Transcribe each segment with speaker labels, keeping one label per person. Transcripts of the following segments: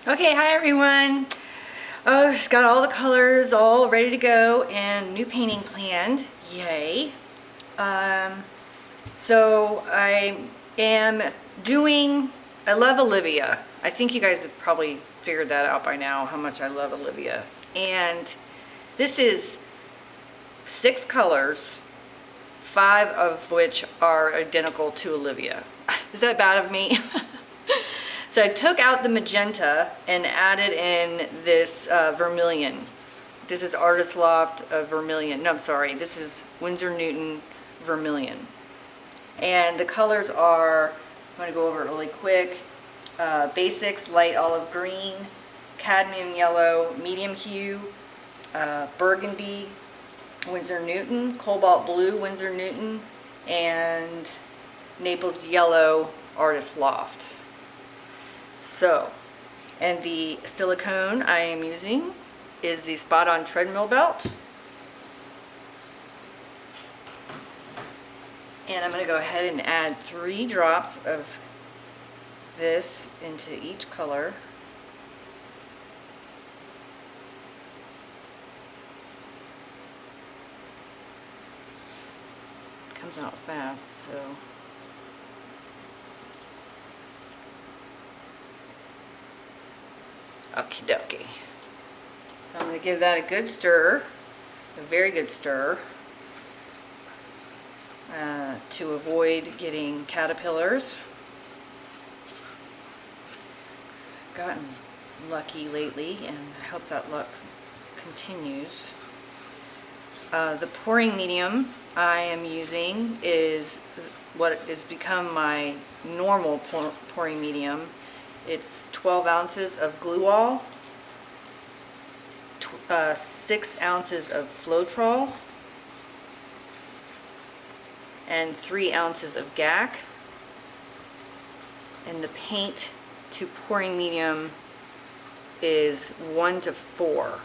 Speaker 1: Okay, hi everyone. Oh, just got all the colors all ready to go and new painting planned. Yay. So I am doing, I love Olivia. I think you guys have probably figured that out by now, how much I love Olivia. And this is 6 colors, 5 of which are identical to Olivia. Is that bad of me? So I took out the magenta and added in this Vermillion. This is Artis Loft Vermillion. No, I'm sorry. This is Windsor Newton Vermillion. And the colors are, I'm going to go over it really quick. Basics, light olive green, cadmium yellow, medium hue, burgundy, Windsor Newton, cobalt blue, Windsor Newton, and Naples yellow, Artis Loft. So, and the silicone I am using is the Spot On treadmill belt. And I'm going to go ahead and add 3 drops of this into each color. It comes out fast, so. Okie dokie. So I'm going to give that a good stir, a very good stir, to avoid getting caterpillars. Gotten lucky lately, and I hope that luck continues. The pouring medium I am using is what has become my normal pouring medium. It's 12 ounces of glue all, 6 ounces of Floetrol, and 3 ounces of GAC. And the paint to pouring medium is 1 to 4.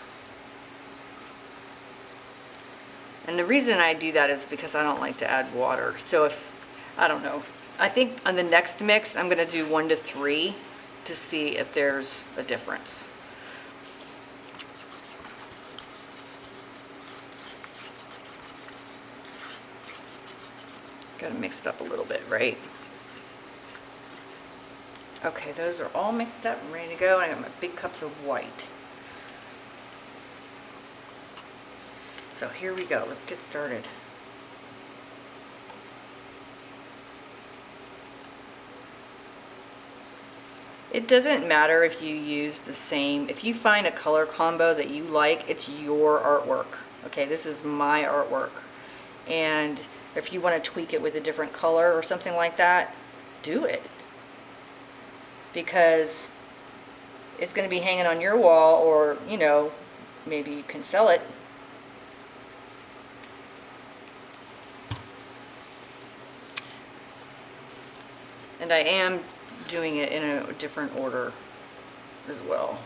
Speaker 1: And the reason I do that is because I don't like to add water. So if, I don't know, I think on the next mix I'm going to do 1 to 3. To see if there's a difference. Got to mix it up a little bit, right? Okay, those are all mixed up and ready to go. I got my big cups of white. So here we go. Let's get started. It doesn't matter if you use the same, if you find a color combo that you like, it's your artwork. Okay, this is my artwork. And if you want to tweak it with a different color or something like that, do it. Because it's going to be hanging on your wall, or, you know, maybe you can sell it. And I am doing it in a different order as well.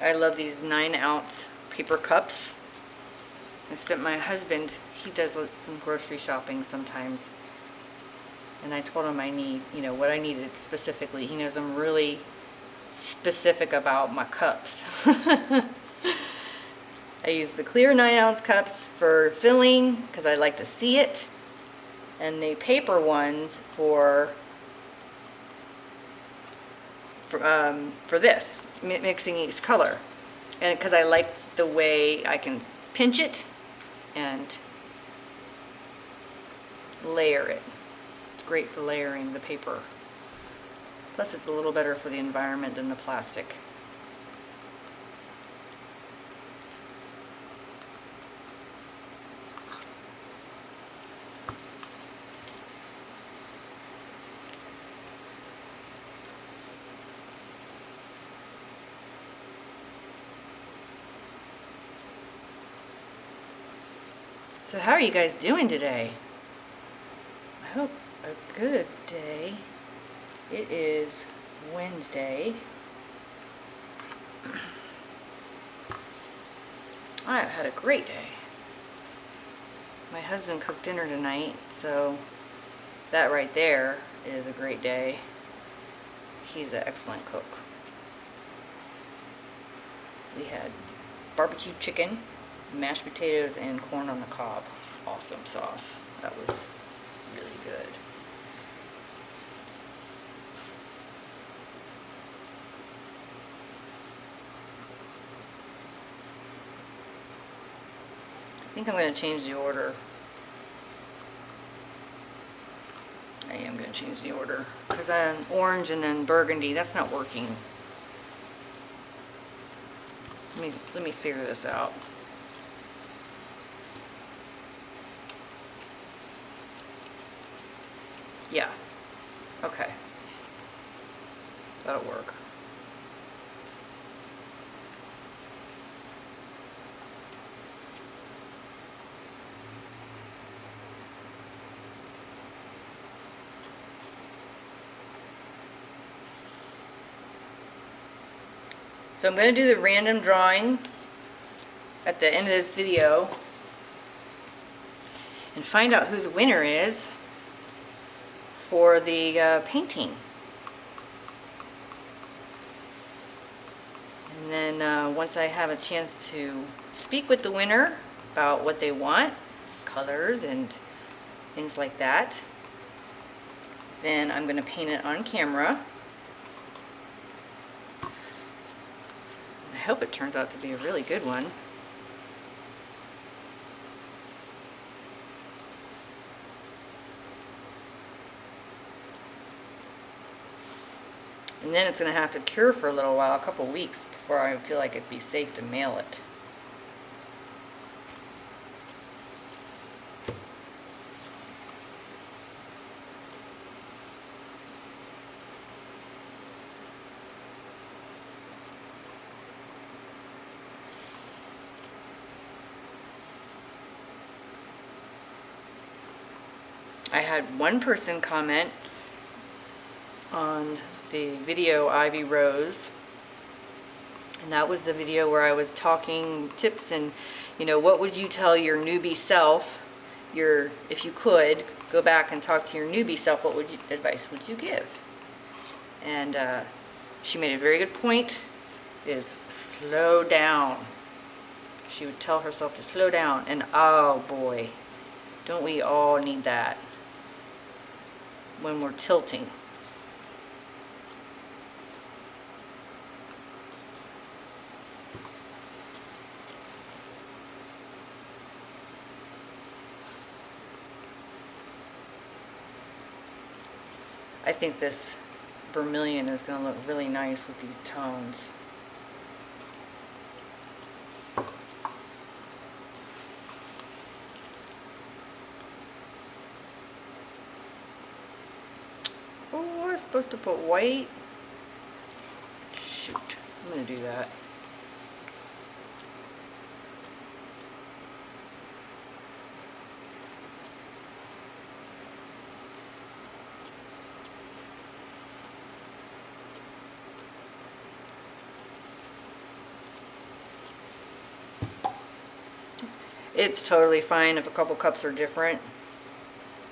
Speaker 1: I love these 9-ounce paper cups. I sent my husband, he does some grocery shopping sometimes. And I told him I need, you know, what I needed specifically. He knows I'm really specific about my cups. I use the clear 9-ounce cups for filling because I like to see it. And the paper ones for this, mixing each color. And because I like the way I can pinch it and layer it. Great for layering the paper. Plus it's a little better for the environment than the plastic. So how are you guys doing today? I hope a good day. It is Wednesday. I have had a great day. My husband cooked dinner tonight, so that right there is a great day. He's an excellent cook. We had barbecue chicken, mashed potatoes, and corn on the cob. Awesome sauce. That was really good. I think I'm going to change the order. I am going to change the order because I'm orange and then burgundy. That's not working. Let me figure this out. Yeah. Okay. That'll work. So I'm going to do the random drawing at the end of this video and find out who the winner is for the painting. And then once I have a chance to speak with the winner about what they want, colors and things like that, then I'm going to paint it on camera. I hope it turns out to be a really good one. And then it's going to have to cure for a little while, a couple weeks, before I feel like it'd be safe to mail it. I had one person comment on the video Ivy Rose, and that was the video where I was talking tips and, you know, what would you tell your newbie self, if you could go back and talk to your newbie self, what advice would you give? And she made a very good point, is slow down. She would tell herself to slow down, and oh boy, don't we all need that when we're tilting. I think this vermilion is going to look really nice with these tones. Oh, I was supposed to put white. Shoot, I'm going to do that. It's totally fine if a couple cups are different.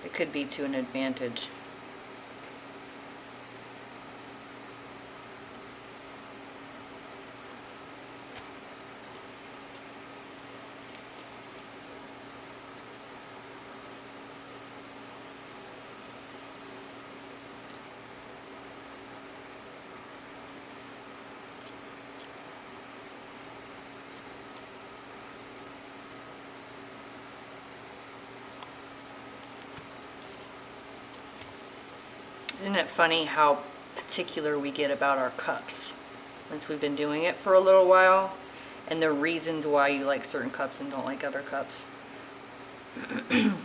Speaker 1: It could be to an advantage. Isn't it funny how particular we get about our cups once we've been doing it for a little while, and the reasons why you like certain cups and don't like other cups? And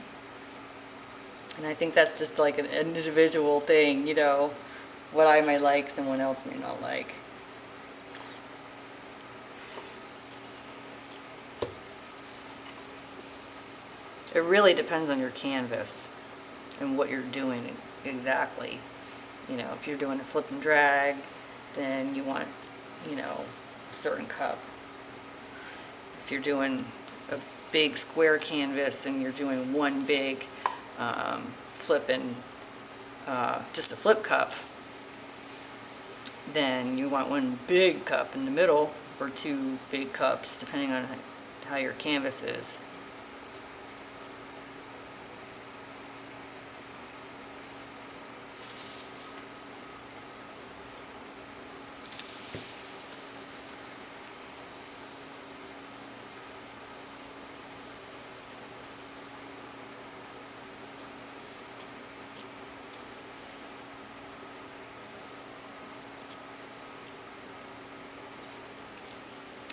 Speaker 1: I think that's just like an individual thing, you know, what I may like, someone else may not like. It really depends on your canvas and what you're doing exactly. You know, if you're doing a flip and drag, then you want, you know, a certain cup. If you're doing a big square canvas and you're doing one big flip and just a flip cup, then you want one big cup in the middle or two big cups, depending on how your canvas is.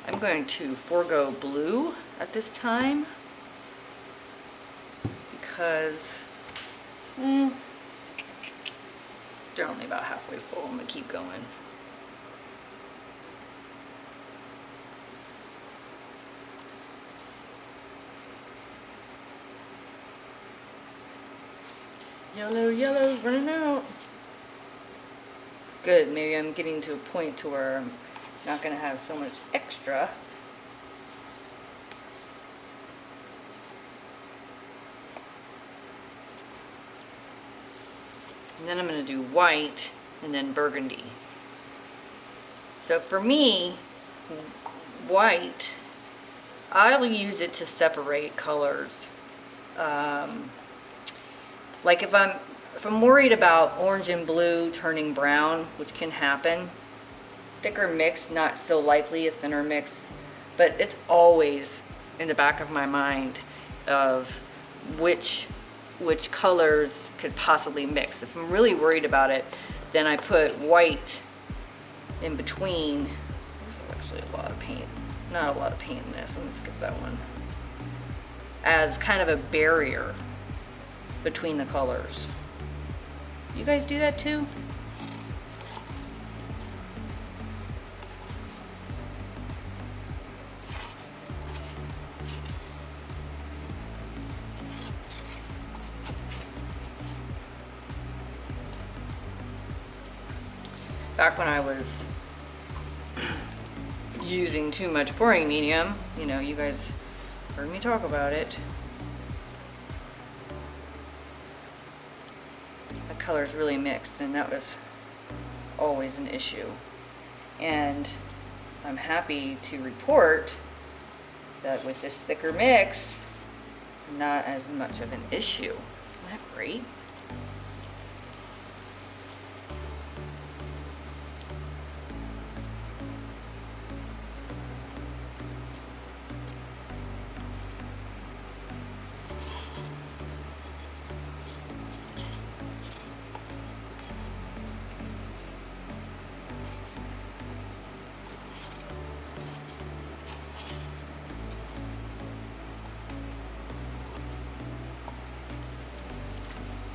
Speaker 1: I'm going to forego blue at this time because they're only about halfway full. I'm going to keep going. Yellow, yellow, running out. It's good. Maybe I'm getting to a point to where I'm not going to have so much extra. And then I'm going to do white and then burgundy. So for me, white, I'll use it to separate colors. Like if I'm worried about orange and blue turning brown, which can happen, thicker mix, not so likely a thinner mix, but it's always in the back of my mind of which colors could possibly mix. If I'm really worried about it, then I put white in between. There's actually a lot of paint. Not a lot of paint in this. I'm gonna skip that one. As kind of a barrier between the colors. You guys do that too? Back when I was using too much pouring medium, you know, you guys heard me talk about it. The colors really mixed, and that was always an issue. And I'm happy to report that with this thicker mix, not as much of an issue. Isn't that great?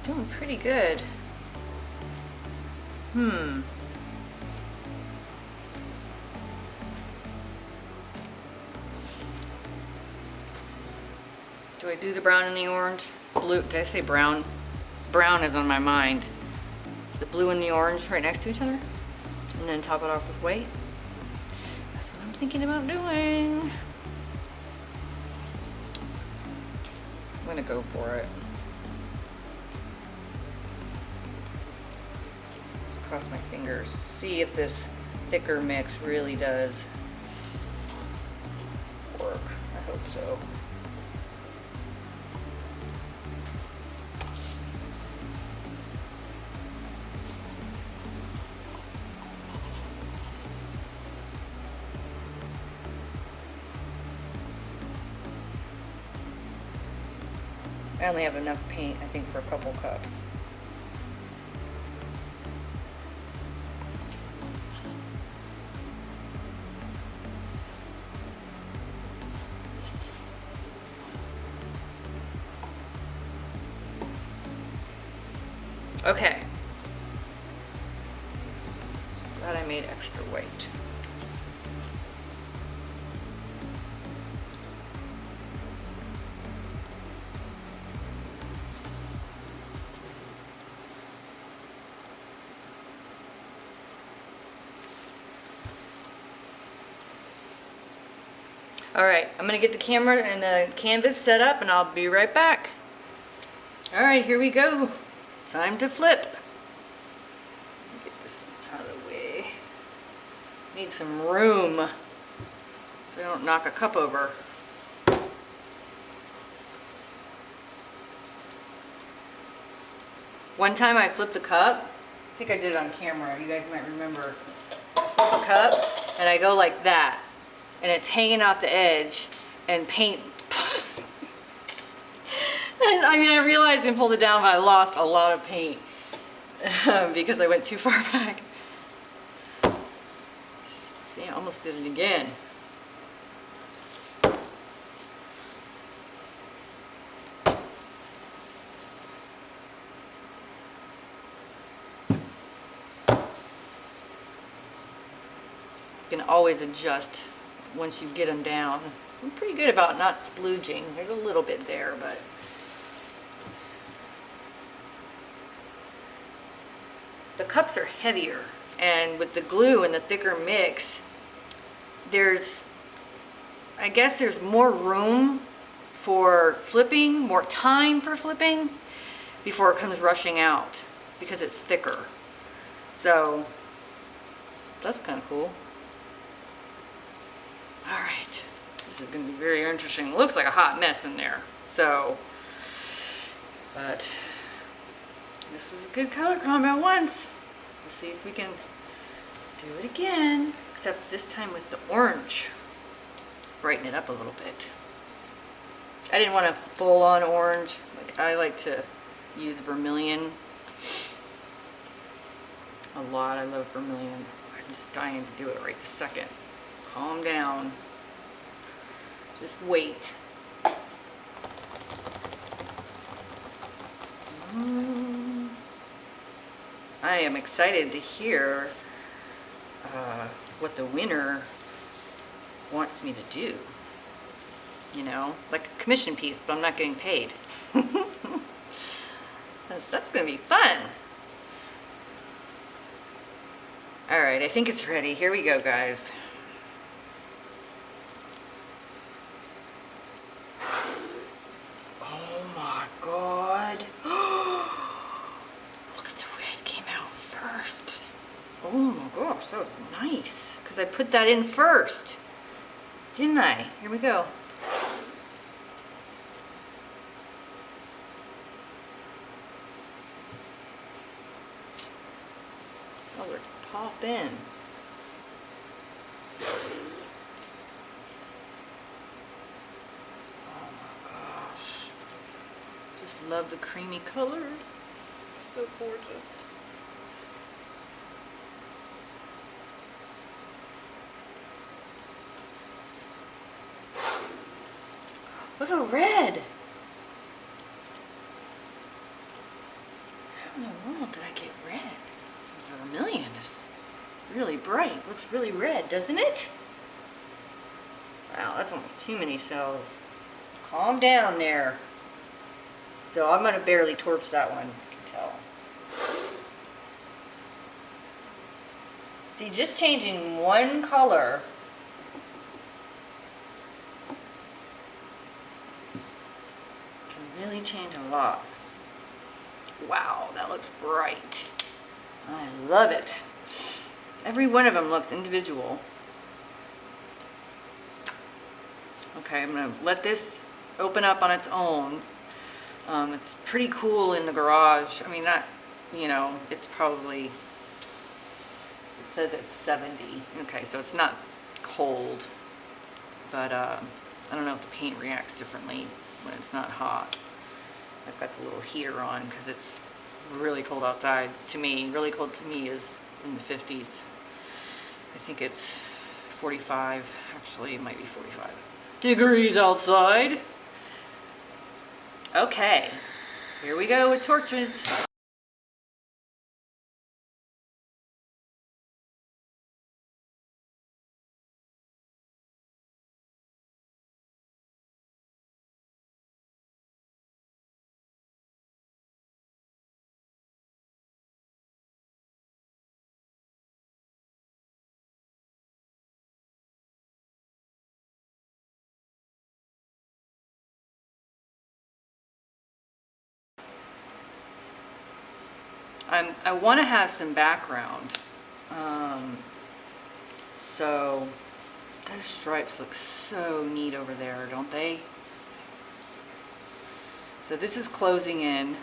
Speaker 1: Doing pretty good. Do I do the brown and the orange? Blue, did I say brown? Brown is on my mind. The blue and the orange right next to each other? And then top it off with white? That's what I'm thinking about doing. I'm gonna go for it. Just cross my fingers. See if this thicker mix really does work. I hope so. I only have enough paint, I think, for a couple cups. Okay. Glad I made extra white. All right, I'm gonna get the camera and the canvas set up and I'll be right back. All right, here we go. Time to flip. Get this out of the way. Need some room so I don't knock a cup over. One time I flipped a cup. I think I did it on camera. You guys might remember. I flip a cup and I go like that. And it's hanging out the edge and paint. And I mean, I realized and pulled it down, but I lost a lot of paint because I went too far back. See, I almost did it again. You can always adjust once you get them down. I'm pretty good about not splooging. There's a little bit there, but the cups are heavier, and with the glue and the thicker mix, I guess there's more room for flipping, more time for flipping before it comes rushing out because it's thicker. So that's kind of cool. All right, this is gonna be very interesting. It looks like a hot mess in there, so, but this was a good color combo once. Let's see if we can do it again, except this time with the orange. Brighten it up a little bit. I didn't want a full-on orange. I like to use Vermillion a lot. I love Vermillion. I'm just dying to do it right this second. Calm down. Just wait. I am excited to hear what the winner wants me to do. You know, like a commission piece, but I'm not getting paid. That's gonna be fun. All right, I think it's ready. Here we go, guys. Oh my God. Look at the red came out first. Oh my gosh, that was nice. Because I put that in first, didn't I? Here we go. Color pop in. Oh my gosh. Just love the creamy colors. So gorgeous. Look at red. How in the world did I get red? This Vermillion is really bright. Looks really red, doesn't it? Wow, that's almost too many cells. Calm down there. So I'm gonna barely torch that one, you can tell. See, just changing one color can really change a lot. Wow, that looks bright. I love it. Every one of them looks individual. Okay, I'm gonna let this open up on its own. It's pretty cool in the garage. I mean, not, you know, it's probably, it says it's 70. Okay, so it's not cold, but I don't know if the paint reacts differently when it's not hot. I've got the little heater on because it's really cold outside to me. Really cold to me is in the 50s. I think it's 45, actually it might be 45 degrees outside. Okay, here we go with torches. I want to have some background. So those stripes look so neat over there, don't they? So this is closing in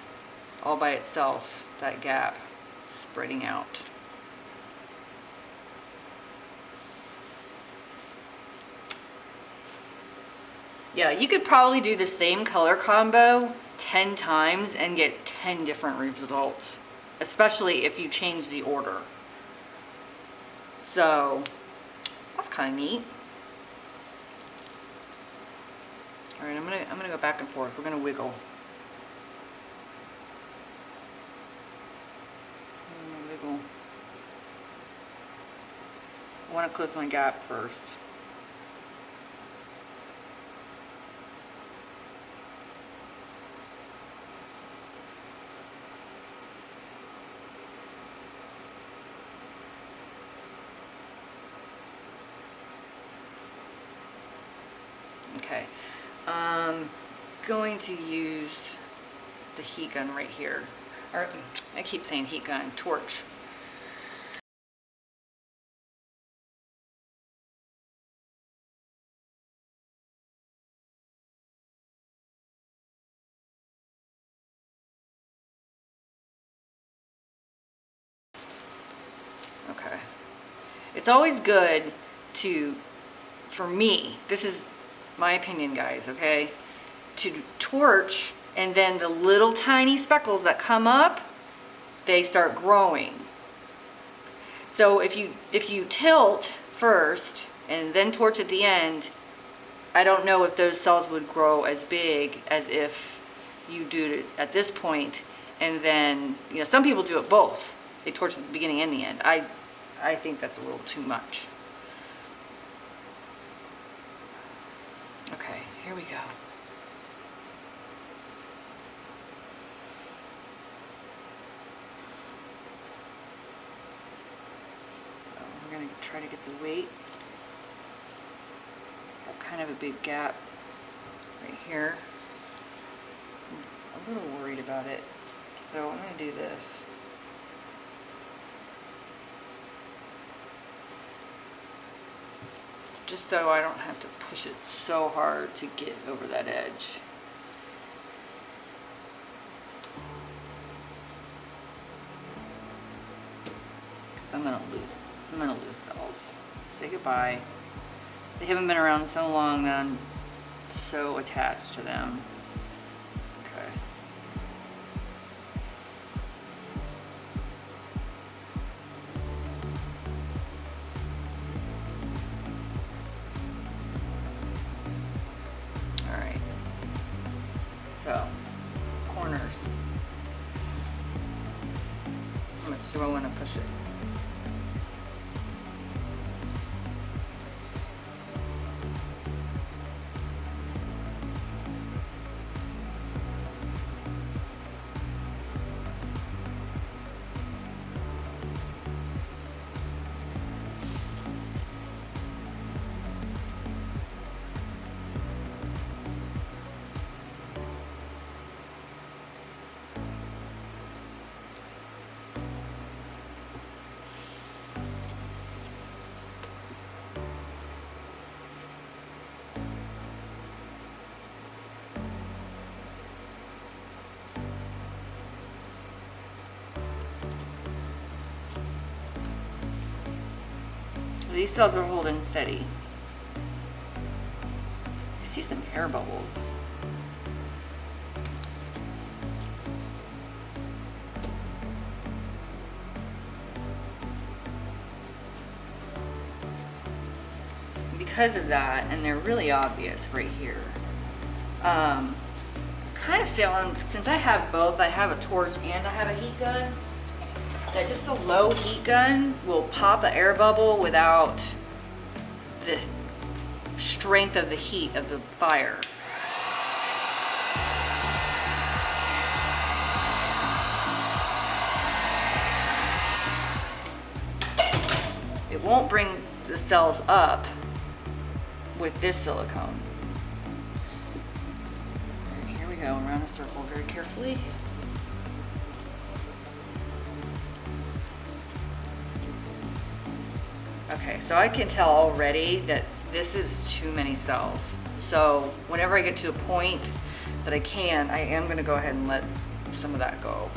Speaker 1: all by itself, that gap spreading out. Yeah, you could probably do the same color combo 10 times and get 10 different results, especially if you change the order. So that's kind of neat. All right, I'm gonna go back and forth. We're gonna wiggle. Wiggle. I want to close my gap first. Okay, I'm going to use the heat gun right here. Or I keep saying heat gun, torch. Okay. It's always good to, for me, this is my opinion, guys, okay, to torch, and then the little tiny speckles that come up, they start growing. So if you tilt first and then torch at the end, I don't know if those cells would grow as big as if you do it at this point, and then, you know, some people do it both. They torch at the beginning and the end. I think that's a little too much. Okay, here we go. So we're going to try to get the weight. Got kind of a big gap right here. I'm a little worried about it, so I'm going to do this. Just so I don't have to push it so hard to get over that edge. Because I'm gonna lose cells. Say goodbye. They haven't been around so long that I'm so attached to them. Okay. So, corners. How much do I want to push it? These cells are holding steady. I see some air bubbles. Because of that, and they're really obvious right here. Kind of feeling, since I have both, I have a torch and I have a heat gun, that just a low heat gun will pop an air bubble without the strength of the heat of the fire. It won't bring the cells up with this silicone. And here we go, around a circle very carefully. Okay, so I can tell already that this is too many cells. So whenever I get to a point that I am gonna go ahead and let some of that go.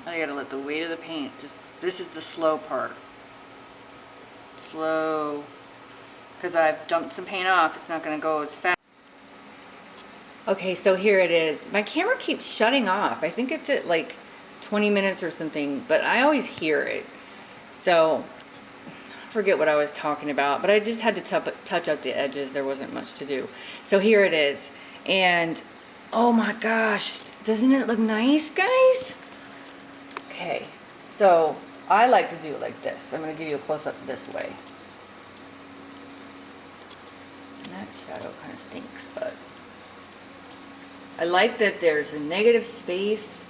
Speaker 1: I gotta let the weight of the paint, this is the slow part. Slow, because I've dumped some paint off, it's not gonna go as fast. Okay, so here it is. My camera keeps shutting off. I think it's at like 20 minutes or something, but I always hear it. So, I forget what I was talking about, but I just had to touch up the edges. There wasn't much to do. So here it is. And, oh my gosh, doesn't it look nice, guys? Okay, so I like to do it like this. I'm going to give you a close-up this way. And that shadow kind of stinks, but I like that there's a negative space.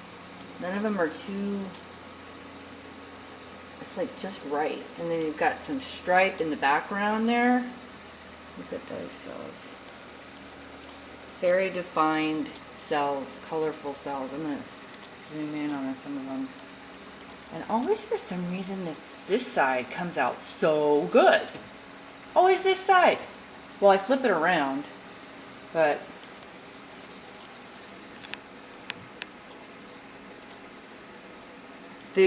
Speaker 1: None of them are too, it's like just right. And then you've got some stripe in the background there. Look at those cells. Very defined cells, colorful cells. I'm going to zoom in on some of them. And always for some reason this side comes out so good. Always this side. Well, I flip it around, but so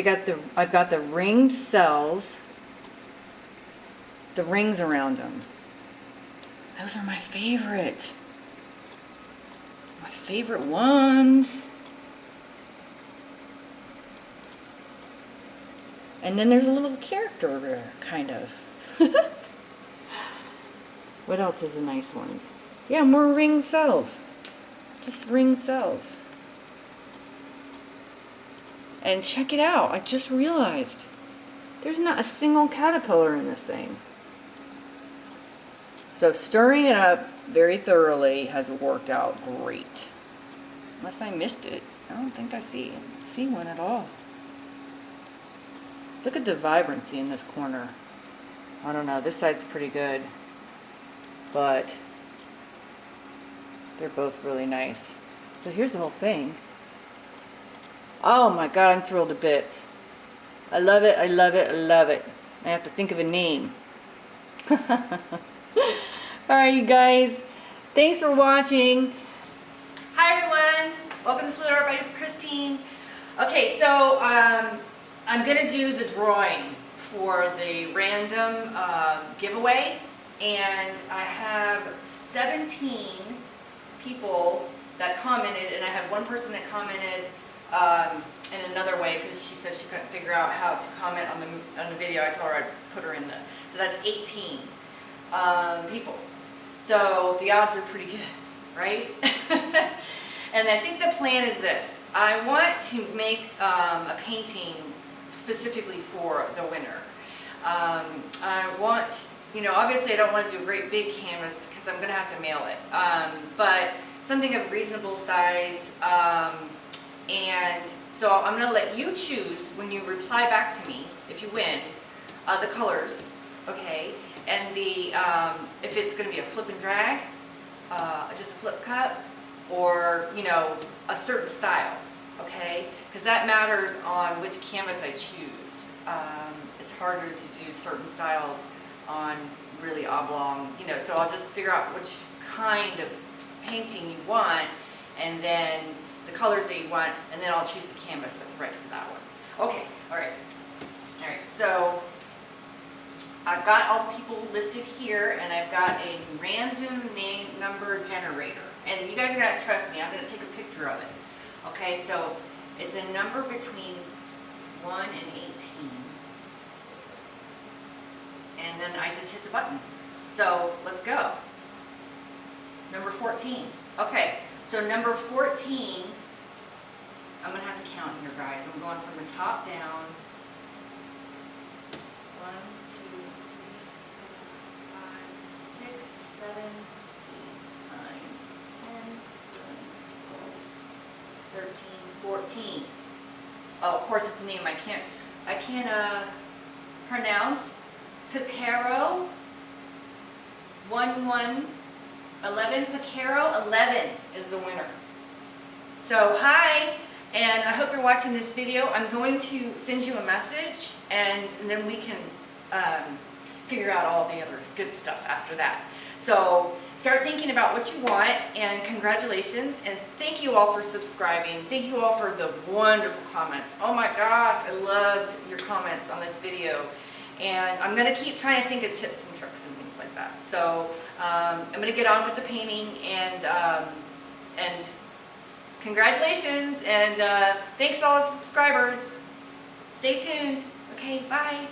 Speaker 1: I've got the ringed cells, the rings around them. Those are my favorite. My favorite ones. And then there's a little character there, kind of. What else is the nice ones? Yeah, more ring cells. Just ring cells. And check it out, I just realized there's not a single caterpillar in this thing. So stirring it up very thoroughly has worked out great. Unless I missed it. I don't think I see one at all. Look at the vibrancy in this corner. I don't know, this side's pretty good, but they're both really nice. So here's the whole thing. Oh my God, I'm thrilled to bits. I love it, I love it, I love it. I have to think of a name. Alright, you guys, thanks for watching. Hi everyone, welcome to Floetrol by Christine. Okay, so I'm gonna do the drawing for the random giveaway, and I have 17 people that commented, and I had one person that commented in another way because she said she couldn't figure out how to comment on the video. I told her I'd put her in so that's 18 people. So the odds are pretty good, right? And I think the plan is this. I want to make a painting specifically for the winner. I want, obviously I don't want to do a great big canvas because I'm going to have to mail it, but something of reasonable size, and so I'm going to let you choose when you reply back to me, if you win, the colors, okay, and the if it's going to be a flip and drag, just a flip cup, or a certain style, okay, because that matters on which canvas I choose. It's harder to do certain styles on really oblong, so I'll just figure out which kind of painting you want, and then the colors that you want, and then I'll choose the canvas that's right for that one. Okay, all right, so I've got all the people listed here, and I've got a random name number generator, and you guys are gonna trust me, I'm gonna take a picture of it. Okay, so it's a number between 1 and 18. and then I just hit the button. So let's go. Number 14. Okay, so number 14, I'm gonna have to count here, guys. I'm going from the top down. 1, 2, 3, 4, 5, 6, 7, 8, 9, 10, 11, 12, 13, 14. Oh, of course it's a name I can't pronounce. Picaro 1111. Picaro 11 is the winner. So hi, and I hope you're watching this video. I'm going to send you a message, and then we can figure out all the other good stuff after that. So start thinking about what you want, and congratulations, and thank you all for subscribing. Thank you all for the wonderful comments. Oh my gosh, I loved your comments on this video. And I'm going to keep trying to think of tips and tricks and things like that. So I'm going to get on with the painting, and congratulations, and thanks to all the subscribers. Stay tuned. Okay, bye.